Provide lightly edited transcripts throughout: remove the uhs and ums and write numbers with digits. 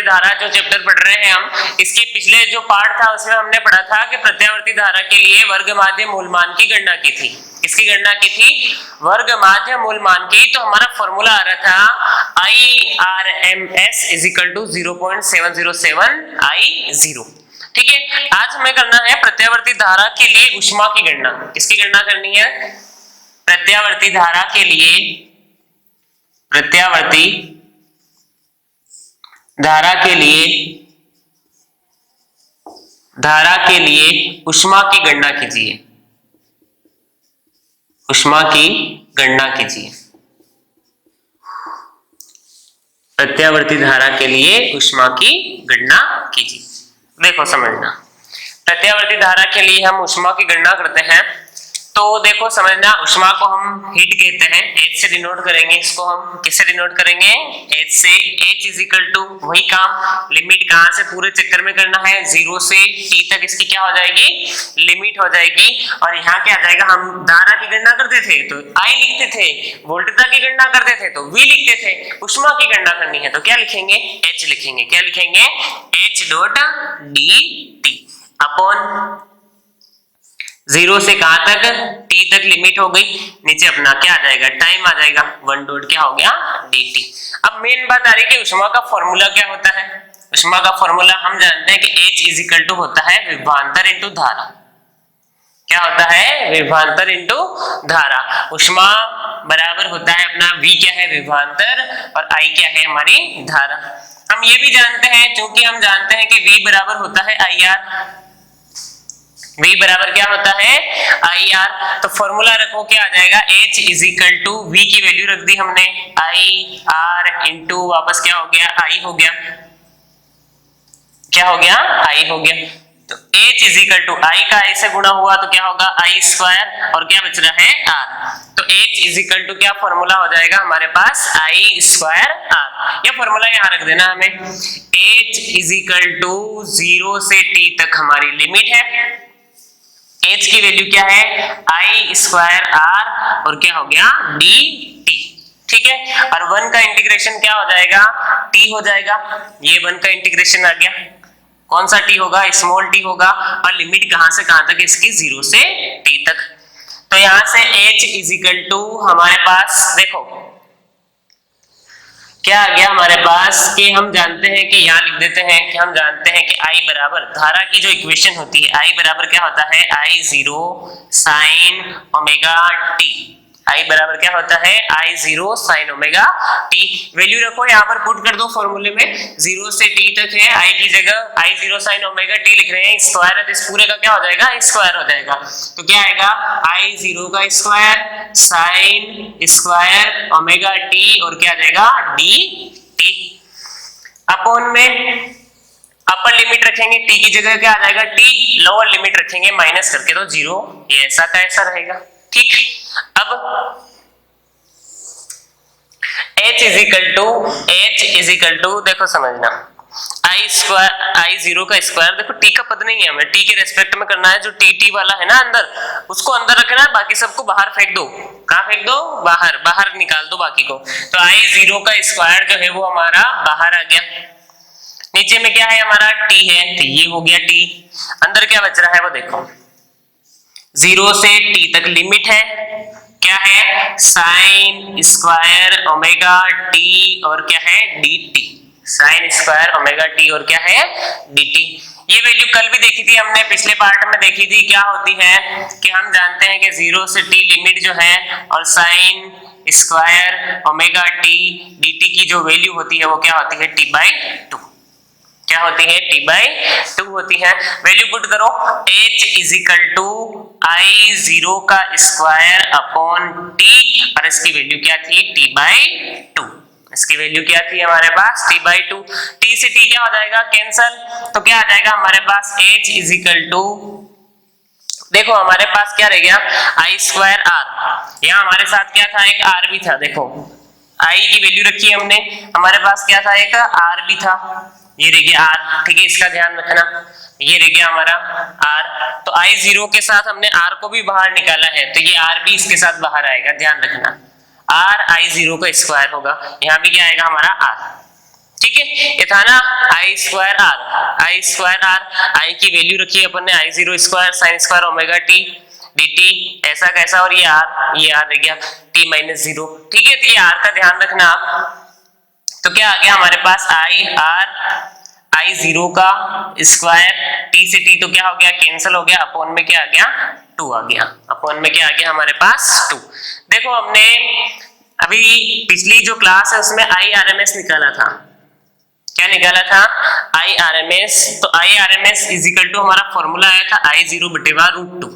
धारा जो चैप्टर पढ़ रहे हैं हम, इसके पिछले जो पार्ट था उसमें हमने पढ़ा था कि प्रत्यावर्ती धारा के लिए वर्ग माध्य मूलमान की गणना की थी। किसकी गणना की थी? वर्ग माध्य मूलमान की। तो हमारा फॉर्मूला आ रहा था IRMS = 0.707 I0। ठीक है, आज हमें करना है प्रत्यावर्ती धारा के लिए ऊष्मा की गणना। किसकी गणना करनी है? प्रत्यावर्ती धारा के लिए, प्रत्यावर्ती धारा के लिए ऊष्मा की गणना कीजिए। ऊष्मा की गणना कीजिए। प्रत्यावर्ती धारा के लिए ऊष्मा की गणना कीजिए। देखो समझना, प्रत्यावर्ती धारा के लिए हम ऊष्मा की गणना करते हैं। तो देखो समझना, ऊष्मा को हम हीट कहते हैं, H से डिनोट करेंगे। इसको हम किससे डिनोट करेंगे? H से। H = वही काम, लिमिट कहां से पूरे चक्कर में करना है? 0 से T तक इसकी क्या हो जाएगी? लिमिट हो जाएगी। और यहाँ क्या आ जाएगा? हम धारा की गणना करते थे तो I लिखते थे, वोल्टता की गणना करते थे तो V लिखते थे। ऊष्मा की गणना करनी है तो क्या लिखेंगे? H लिखेंगे। क्या लिखेंगे? H.dt अपॉन 0 से कहां तक? T तक लिमिट हो गई। नीचे अपना क्या आ जाएगा? टाइम आ जाएगा। 1 डॉट क्या हो गया? dt। अब मेन बात आ रही है कि ऊष्मा का फॉर्मूला क्या होता है? ऊष्मा का फॉर्मूला हम जानते हैं कि H = होता है विभवांतर इंटू धारा। क्या होता है? विभवांतर इंटू धारा। ऊष्मा बराबर होता है अपना V क्या है? विभवांतर, और I क्या है? हमारी धारा। हम ये भी जानते हैं, क्योंकि हम जानते हैं कि V बराबर होता है IR। V बराबर क्या होता है? IR। तो फॉर्मूला रखो, क्या आ जाएगा? H = V की वैल्यू रख दी हमने, IR इंटू वापस क्या हो गया? I हो गया। क्या हो गया? I हो गया। तो H = I का I से गुणा हुआ तो क्या होगा? I², और क्या बच रहा है? R। तो H = क्या फॉर्मूला हो जाएगा हमारे पास? I²R। ये फॉर्मूला यहाँ रख देना हमें। H = 0 से T तक हमारी लिमिट है। H की वैल्यू क्या है? I²R, और क्या हो गया? dt। ठीक है, और 1 का इंटीग्रेशन क्या हो जाएगा? T हो जाएगा। ये 1 का इंटीग्रेशन आ गया। कौन सा T होगा? स्मॉल t होगा। और लिमिट कहां से कहां तक इसकी? 0 से T तक। तो यहां से H = हमारे पास देखो क्या आ गया हमारे पास, कि हम जानते हैं कि यहाँ लिख देते हैं कि हम जानते हैं कि I बराबर, धारा की जो इक्वेशन होती है, I बराबर क्या होता है? I0 sin omega t। I बराबर क्या होता है? I0 sin omega t। Value रखो, यहाँ पर पुट कर दो फॉर्मूले में। 0 से t तक है, I की जगह I0 sin ओमेगा t लिख रहे हैं। स्क्वायर है तो इस पूरे का क्या हो जाएगा? स्क्वायर हो जाएगा। तो क्या आएगा? I0 का square sin square omega t, और क्या आ जाएगा? dt। अपॉन में अपर लिमिट रखेंगे, t की जगह क्या आ जाएगा? t। लोअर लिमिट रखेंगे माइनस करके, तो 0। ये ऐसा का ऐसा रहेगा। ठीक, अब H = देखो समझना, I0 का स्क्वायर, देखो t का पद नहीं है, हमें t के रेस्पेक्ट में करना है। जो t वाला है ना अंदर, उसको अंदर रखना है, बाकी सबको बाहर फेंक दो। कहां फेंक दो? बाहर, बाहर निकाल दो बाकी को। तो I0 का स्क्वायर जो है वो हमारा बाहर आ गया। नीचे में क्या है हमारा? t है, तो ये हो गया t। अंदर क्या बच रहा है वो देखो, 0 से T तक लिमिट है, क्या है? साइन स्क्वायर ओमेगा t, और क्या है? dt। Sign square omega t, और क्या है? dt। ये वैल्यू कल भी देखी थी हमने, पिछले पार्ट में देखी थी। क्या होती है कि हम जानते हैं कि 0 से t लिमिट जो है, और sign square omega t dt की जो वैल्यू होती है वो क्या होती है? t/2। क्या होती है? t/2 होती है। वैल्यू पुट करो, H = I0 का स्क्वायर अपॉन t, और इसकी वैल्यू क्या थी? t/2। इसकी वैल्यू क्या थी हमारे पास? t/2। t से t क्या हो जाएगा? कैंसल। तो क्या आ जाएगा हमारे पास? H = देखो हमारे पास क्या रह गया? I²R। यहाँ हमारे साथ क्या था? एक R भी था। देखो I की वैल्यू रखी है हमने, हमारे पास क्या था? एक R भी था। ये रह गया R। ठीक है, इसका ध्यान रखना। ये रह गया हमारा R। तो I0 के साथ हमने R को भी बाहर निकाला है, तो ये R भी इसके साथ बाहर आएगा। ध्यान रखना, R I0 का स्क्वायर होगा। यहाँ भी क्या आएगा हमारा R। ठीक है, ये था ना आई स्क्वायर आर, आई की वैल्यू रखी है अपन ने I zero square sine square omega T dt ऐसा कैसा, और ये आर रह गया t माइनस जीरो। ठीक है, तो ये आर का ध्यान रखना आप। तो क्या आ गया हमारे पास आई जीरो का स्क्वायर, टी से टी तो क्या हो गया, कैंसिल हो गया, अपॉन में क्या आ गया, 2 आ गया, अपॉन में क्या आ गया हमारे पास 2। देखो हमने अभी पिछली जो क्लास है उसमें आई आर एम एस निकाला था, क्या निकाला था, आई आर एम एस। तो I R M S is equal to हमारा फॉर्मूला आया था आई जीरो बटेवा रूट 2,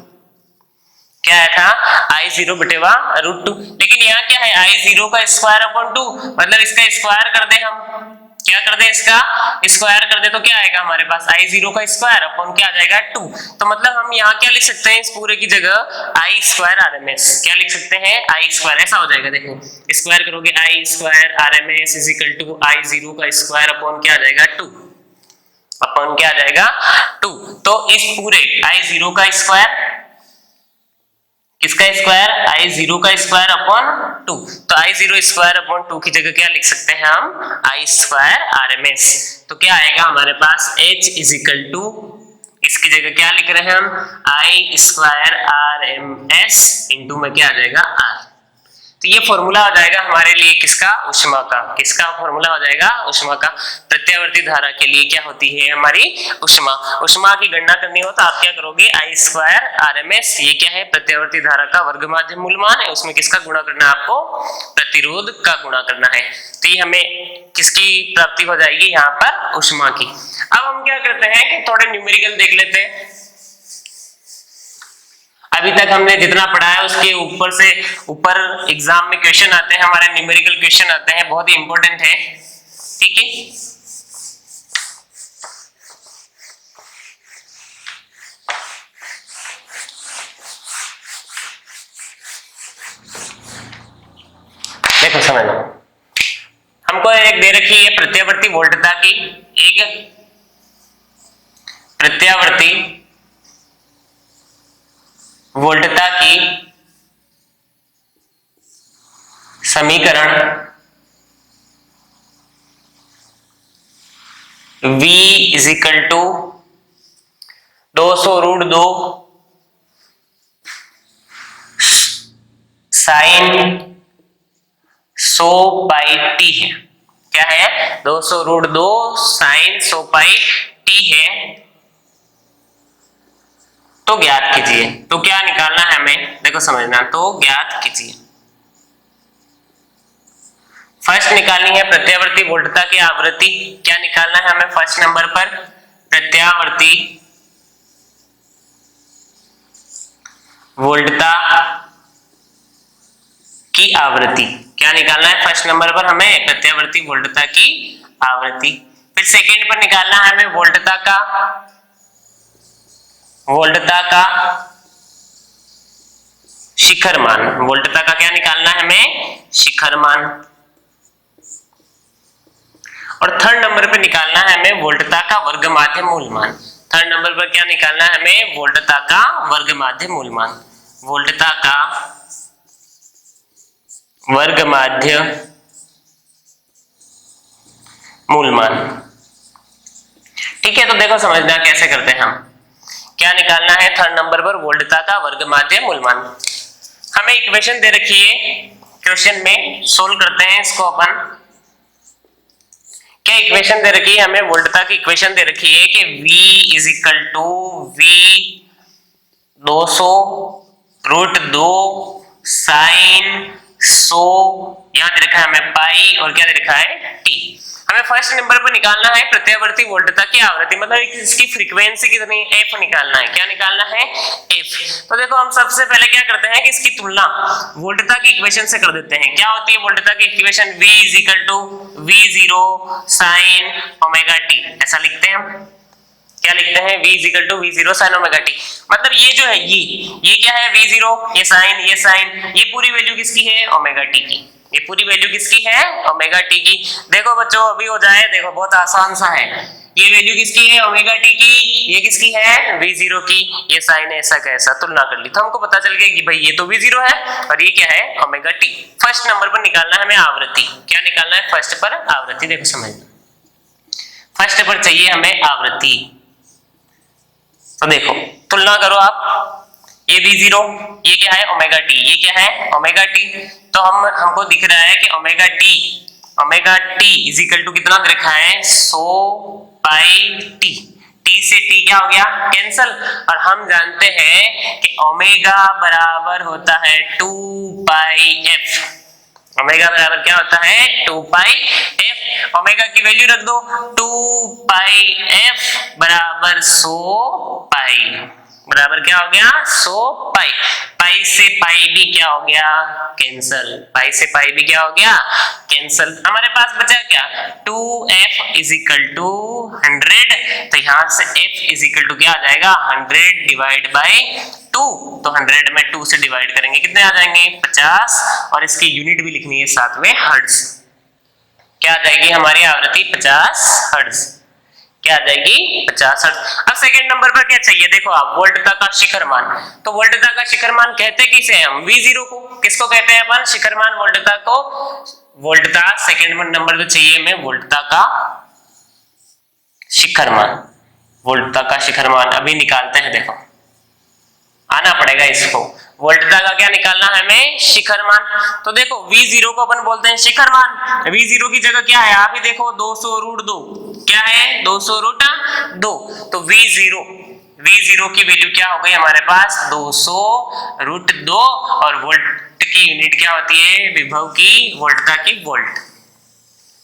क्या आया था, आई जीरो बटेवा रूट 2। लेकिन यहाँ क्या है, आई जीरो का स्क्वायर अपॉन 2, मतलब इसका स्क्वायर कर दे हम, क्या कर दे, इसका स्क्वायर कर दे तो क्या आएगा हमारे पास, आई जीरो का स्क्वायर अपॉन क्या आ जाएगा 2। तो मतलब हम यहाँ क्या लिख सकते हैं, इस पूरे की जगह आई स्क्वायर आर एम एस, क्या लिख सकते हैं, आई स्क्वायर, ऐसा हो जाएगा। देखो स्क्वायर करोगे I square R M S is equal to I zero का स्क्वायर अपॉन क्या आ जाएगा 2, अपॉन क्या आ जाएगा 2। तो इस पूरे आई जीरो का स्क्वायर, किसका स्क्वायर, आई जीरो का स्क्वायर अपॉन 2, तो आई जीरो स्क्वायर अपॉन 2 की जगह क्या लिख सकते हैं हम, I square R M S. तो क्या आएगा हमारे पास h इज इक्वल टू, इसकी जगह क्या लिख रहे हैं हम, I square R M S into में क्या आ जाएगा r। तो ये फॉर्मूला हो जाएगा हमारे लिए किसका, उष्मा का, किसका फॉर्मूला हो जाएगा, उष्मा का। प्रत्यावर्ती धारा के लिए क्या होती है हमारी उष्मा, उष्मा की गणना करनी हो तो आप क्या करोगे, I square R M S, ये क्या है, प्रत्यावर्ती धारा का वर्ग माध्य मूलमान है, उसमें किसका गुणा करना है आपको, प्रतिरोध का गुणा करना है। तो ये हमें किसकी प्राप्ति हो जाएगी यहाँ पर, उष्मा की। अब हम क्या करते हैं कि थोड़े न्यूमेरिकल देख लेते हैं। अभी तक हमने जितना पढ़ा है उसके ऊपर से ऊपर एग्जाम में क्वेश्चन आते हैं, हमारे न्यूमेरिकल क्वेश्चन आते हैं, बहुत ही इंपॉर्टेंट है। ठीक है, देखो समझ लो, हमको एक दे रखी है प्रत्यावर्ती वोल्टता की, एक प्रत्यावर्ती वोल्टता की समीकरण V is equal to 200√2 sine 100 pi t है, क्या है, 200√2 साइन 100 पाई टी है। तो ज्ञात कीजिए, तो क्या निकालना है हमें, देखो समझना, तो ज्ञात कीजिए। फर्स्ट निकालनी है प्रत्यावर्ती वोल्टता की आवृत्ति, क्या निकालना है हमें फर्स्ट नंबर पर, प्रत्यावर्ती वोल्टता की आवृत्ति, क्या निकालना है फर्स्ट नंबर पर हमें, प्रत्यावर्ती वोल्टता की आवृत्ति। फिर सेकंड पर निकालना है हमें वोल्टता का शिखर मान, वोल्टता का क्या निकालना है हमें, शिखर मान। और थर्ड नंबर पे निकालना है हमें वोल्टता का वर्ग माध्य मूलमान। थर्ड नंबर पर क्या निकालना है हमें, वोल्टता का वर्ग माध्य मूलमान, वोल्टता का वर्ग माध्य मूलमान। ठीक है, तो देखो समझना कैसे करते हैं हम, क्या निकालना है थर्ड नंबर पर, वोल्टता का वर्ग माध्य मूलमान। हमें इक्वेशन दे रखी है क्वेश्चन में, सोल्व करते हैं इसको अपन। क्या इक्वेशन दे रखी है हमें, वोल्टता की इक्वेशन दे रखी है कि V is equal to V 200√2 sine 100, यहां दे रखा है हमें पाई, और क्या दे रखा है टी। हमें फर्स्ट नंबर पर निकालना है प्रत्यावर्ती वोल्टता की आवृत्ति, मतलब इसकी फ्रीक्वेंसी कितनी, f निकालना है, क्या निकालना है, f। तो देखो हम सबसे पहले क्या करते हैं कि इसकी तुलना वोल्टता की इक्वेशन से कर देते हैं। क्या होती है वोल्टता की equation, v is equal to V0 sine omega t, ऐसा लिखते हैं हम। क्या लिखते हैं, v is equal to V0 sine omega t. मतलब ये जो है ये क्या है, V0, ये साइन, ये पूरी वैल्यू किसकी है, ओमेगा टी की, ये पूरी वैल्यू किसकी है, ओमेगा टी की। देखो बच्चों अभी हो जाए, देखो बहुत आसान सा है, ये वैल्यू किसकी है, ओमेगा टी की, ये किसकी है, V0 की, ये साइन है, ऐसा कैसा तुलना कर ली तो हमको पता चल गया कि भाई ये तो V0 है और ये क्या है, ओमेगा टी। फर्स्ट नंबर पर निकालना है हमें आवृत्ति, क्या निकालना है फर्स्ट पर, आवृत्ति। देखो समझना, फर्स्ट पर चाहिए हमें आवृत्ति। तो देखो तुलना करो आप, ये V0, ये क्या है ओमेगा टी, ये क्या है ओमेगा टी। तो हमको दिख रहा है कि omega t is equal to कितना रखा है 100 पाई टी। टी से टी क्या हो गया कैंसल, और हम जानते हैं कि ओमेगा बराबर होता है 2 पाई एफ। ओमेगा बराबर क्या होता है 2 पाई एफ। ओमेगा की वैल्यू रख दो, 2 पाई एफ बराबर 100 पाई, बराबर क्या हो गया 100 पाई। पाई से पाई भी क्या हो गया कैंसल, पाई से पाई भी क्या हो गया कैंसल। हमारे पास बचा क्या 2f इज इक्वल टू 100। तो यहां से f इज इक्वल टू क्या आ जाएगा 100 डिवाइड बाय 2। तो 100 में 2 से डिवाइड करेंगे कितने आ जाएंगे 50, और इसकी यूनिट भी लिखनी है साथ में हर्ट्ज। क्या आ जाएगी हमारी आवृत्ति 50 हर्ट्ज, क्या आ जाएगी 50 हर्ट्ज। अब सेकंड नंबर पर क्या चाहिए देखो आप, वोल्टता का शिखर मान। तो वोल्टता का शिखर मान कहते किसे हम V0 को, किसको कहते हैं अपन शिखर मान वोल्टता को। वोल्टता सेकंड नंबर पे चाहिए हमें वोल्टता का शिखर मान। वोल्टता का शिखर मान अभी निकालते हैं, देखो आना पड़ेगा इसको। वोल्टता का क्या निकालना है हमें शिखर मान। तो देखो V0 को अपन बोलते हैं शिखर मान। V0 की जगह क्या है आप ही देखो 200√2, क्या है 200√2। तो V0 की वैल्यू क्या हो गई हमारे पास 200√2, और वोल्ट की यूनिट क्या होती है विभव की वोल्टता की वोल्ट।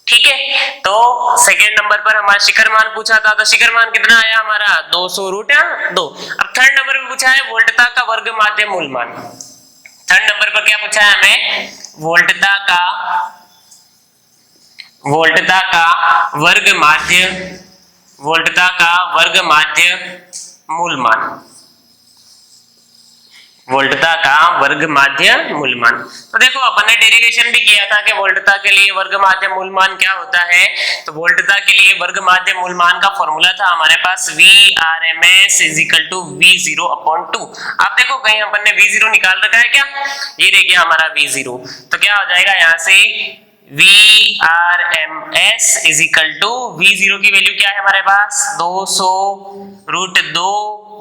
ठीक है, तो सेकेंड नंबर पर हमारा शिखर मान पूछा था, तो शिखर मान कितना आया हमारा 200√2। अब थर्ड नंबर पे पूछा है वोल्टता का वर्ग माध्य मूल मान। थर्ड नंबर पर क्या पूछा है हमें वोल्टता का वर्ग माध्य मूल मान। वोल्टता का वर्ग माध्य मूल मान। तो देखो अपन ने डेरिवेशन भी किया था कि वोल्टता के लिए वर्ग माध्य मूल मान क्या होता है। तो वोल्टता के लिए वर्ग माध्य मूल मान का फॉर्मूला था हमारे पास Vrms = V0/2। अब देखो कहीं अपन ने V0 निकाल रखा है क्या, ये रह गया हमारा V0। तो क्या हो जाएगा यहाँ से Vrms = V0 की वैल्यू क्या है हमारे पास 200√2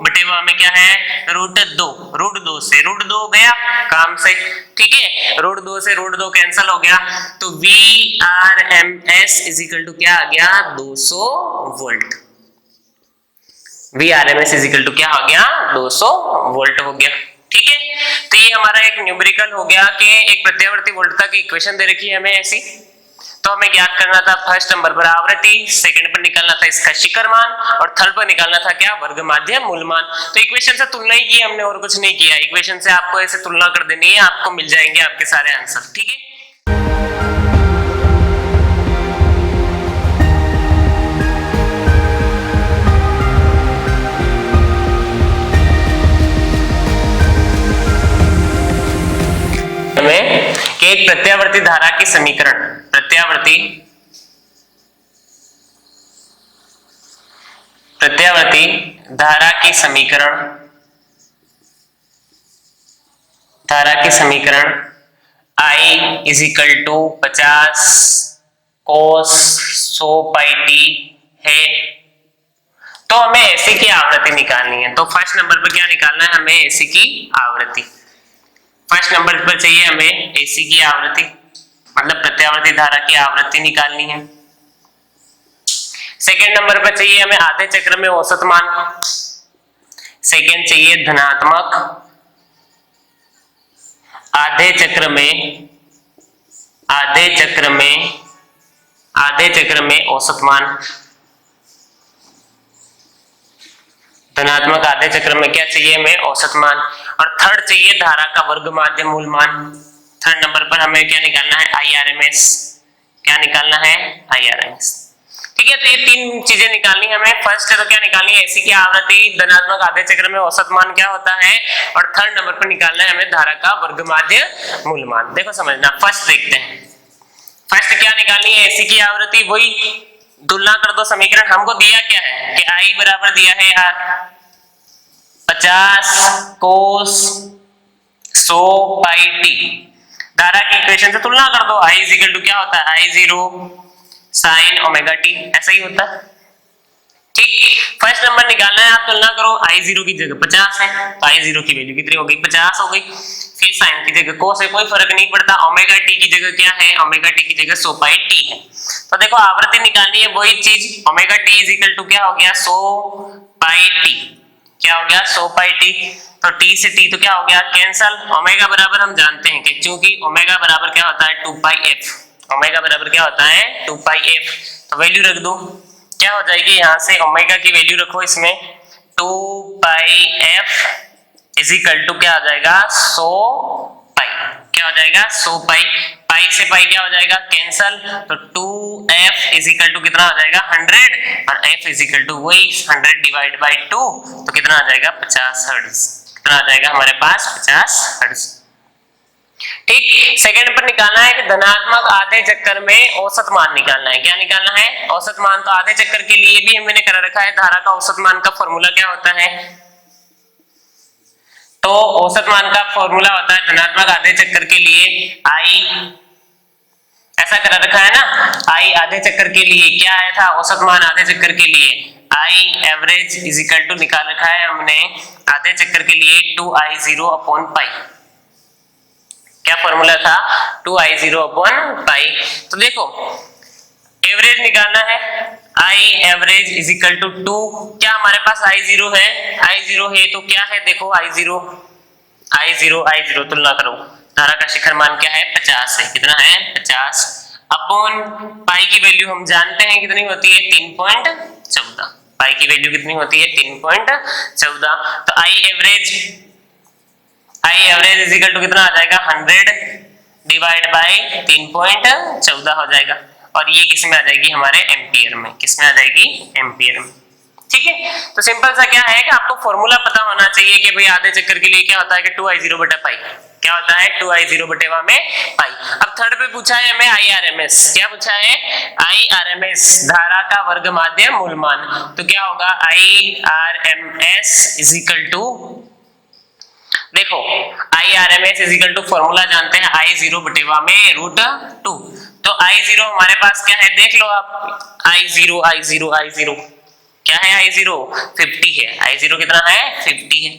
बटे में क्या है √2 से √2 गया काम से। ठीक है, √2 से √2 कैंसिल हो गया, तो Vrms = क्या आ गया 200 वोल्ट। Vrms = क्या हो गया 200 वोल्ट हो गया। ठीक है, तो ये हमारा एक न्यूमेरिकल हो गया कि एक प्रत्यावर्ती वोल्टता की इक्वेशन दे रखी है हमें ऐसी, तो हमें ज्ञात करना था फर्स्ट नंबर पर आवृत्ति, सेकंड पर निकालना था इसका शिखर मान, और थर्ड पर निकालना था क्या वर्ग माध्य मूल मान। तो इक्वेशन से तुलना ही की हमने और कुछ नहीं किया। इक्वेशन से आपको ऐसे तुलना कर देनी है, आपको मिल जाएंगे आपके सारे आंसर। ठीक है, कि एक प्रत्यावर्ती धारा की समीकरण, प्रत्यावर्ती धारा की समीकरण I = 50 cos 100 पाई टी है। तो हमें एसी की आवृत्ति निकालनी है। तो फर्स्ट नंबर पर क्या निकालना है हमें एसी की आवृत्ति। फर्स्ट नंबर पर चाहिए हमें एसी की आवृत्ति, मतलब प्रत्यावर्ती धारा की आवृत्ति निकालनी है। सेकेंड नंबर पर चाहिए हमें आधे चक्र में औसत मान। सेकेंड चाहिए धनात्मक आधे चक्र में औसत मान। धनात्मक आधे चक्र में क्या चाहिए हमें औसत मान। और थर्ड चाहिए धारा का वर्ग माध्य मूल मान। थर्ड नंबर पर हमें क्या निकालना है IRMS। क्या निकालना है IRMS। ठीक है, तो ये तीन चीजें निकालनी है हमें। फर्स्ट है तो क्या निकालनी है एसी की आवृत्ति, धनात्मक आधे चक्र में औसत मान क्या होता है, और थर्ड नंबर पर निकालना है हमें धारा का वर्ग माध्य मूल मान। देखो समझना, फर्स्ट देखते हैं। फर्स्ट क्या निकालनी है एसी की आवृत्ति, वही तुलना कर दो समीकरण। हमको दिया क्या है कि I बराबर दिया है यार 50 cos 100 पाई टी। धारा की इक्वेशन से तुलना कर दो। I = क्या होता है I0 sin ओमेगा टी, ऐसा ही होता है। ठीक, फर्स्ट नंबर निकालना है, आप तुलना करो, I0 की जगह 50 है तो I0 की वैल्यू कितनी हो गई, 50 हो गई। फिर साइन की जगह cos है, कोई फर्क नहीं पड़ता, ओमेगा टी की जगह क्या है, ओमेगा टी की जगह 100 पाई टी है। तो देखो आवृत्ति निकालनी है, वही चीज, omega t is equal to क्या हो गया, 100 पाई टी, क्या हो गया 100 पाई टी, तो टी से टी तो क्या हो गया कैंसल, ओमेगा बराबर हम जानते हैं कि चूंकि ओमेगा बराबर क्या होता है 2 पाई एफ, ओमेगा बराबर क्या होता है 2 पाई एफ, तो वैल्यू रख दो, क्या हो जाएगी यहाँ से ओमेगा की वैल्यू रखो इसमें 2 पाई एफ इज इक्वल टू क्या आ जाएगा 100 पाई, क्या हो जाएगा 100 पाई, पाई से पाई क्या हो जाएगा कैंसल, तो 2f इज इक्वल टू कितना आ जाएगा 100 और f इज इक्वल टू वही 100 डिवाइड बाय 2, तो कितना आ जाएगा 50 हर्ट्ज, कितना आ जाएगा हमारे पास 50 हर्ट्ज। ठीक, सेकंड पर निकालना है कि धनात्मक आधे चक्कर में औसत मान निकालना है, क्या निकालना है औसत मान, तो आधे चक्कर के लिए भी मैंने कर रखा है, धारा का औसत मान का फॉर्मूला क्या होता है, तो औसत मान का फॉर्मूला होता है धनात्मक आधे चक्कर के लिए आई, ऐसा कर रखा है ना, आई आधे चक्कर के लिए क्या आया था औसत मान आधे चक्कर के लिए I average is equal to निकाल रखा है हमने आधे चक्कर के लिए 2I0 अपॉन पाई, क्या फॉर्मूला था 2I0 अपॉन पाई। तो देखो एवरेज निकालना है, I average is equal to 2, क्या हमारे पास I0 है, I0 है तो क्या है देखो I0 तुलना करो, धारा का शिखर मान क्या है 50 है, कितना है 50 अपॉन पाई की वैल्यू हम जानते हैं कितनी होती है 3.14, पाई की वैल्यू कितनी होती है 3.14, तो I average is equal to कितना आ जाएगा 100 डिवाइड बाय 3.14 हो जाएगा, और ये किस में आ जाएगी हमारे एम्पियर में, किस में आ जाएगी एम्पियर में। ठीक है, तो सिंपल सा क्या है कि आपको फॉर्मूला पता होना चाहिए कि भाई आधे चक्कर के लिए क्या होता है कि 2I0 बटा पाई, क्या होता है 2I0 बटेवा में पाई। अब थर्ड पे पूछा है हमें IRMS, क्या पूछा है IRMS, धारा का वर्ग माध्य मूल मान, तो क्या होगा IRMS इज इक्वल टू, देखो IRMS is equal to formula जानते हैं I0 बटेवा में √2, तो I0 हमारे पास क्या है देख लो आप, I0 क्या है I0 50 है, I0 कितना है 50 है।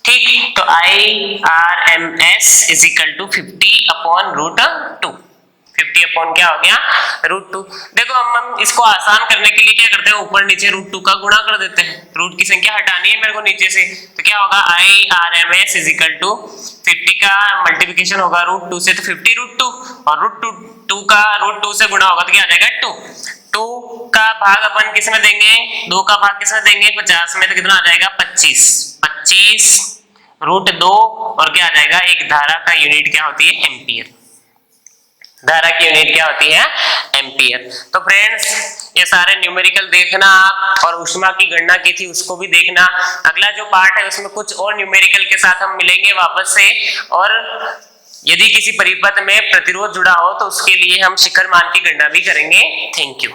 ठीक, तो IRMS is equal to 50 upon √2, 50 upon क्या हो गया √2। देखो हम इसको आसान करने के लिए क्या करते हैं ऊपर नीचे √2 का गुणा कर देते हैं, रूट की संख्या हटानी है मेरे को नीचे से, तो क्या होगा IRMS इज इक्वल टू 50 का मल्टीप्लिकेशन होगा √2 से, तो 50 √2 और √2 का √2 से गुणा होगा तो क्या आ जाएगा 2 का भाग अपन किस में देंगे, 2 का भाग किस में देंगे 50 में, तो कितना आ जाएगा 25 √2 और क्या आ जाएगा, एक धारा का यूनिट क्या होती है एम्पियर, धारा की यूनिट क्या होती है एम्पियर। तो फ्रेंड्स ये सारे न्यूमेरिकल देखना आप, और ऊष्मा की गणना की थी उसको भी देखना, अगला जो पार्ट है उसमें कुछ और न्यूमेरिकल के साथ हम मिलेंगे वापस से, और यदि किसी परिपथ में प्रतिरोध जुड़ा हो तो उसके लिए हम शिखर मान की गणना भी करेंगे। Thank you.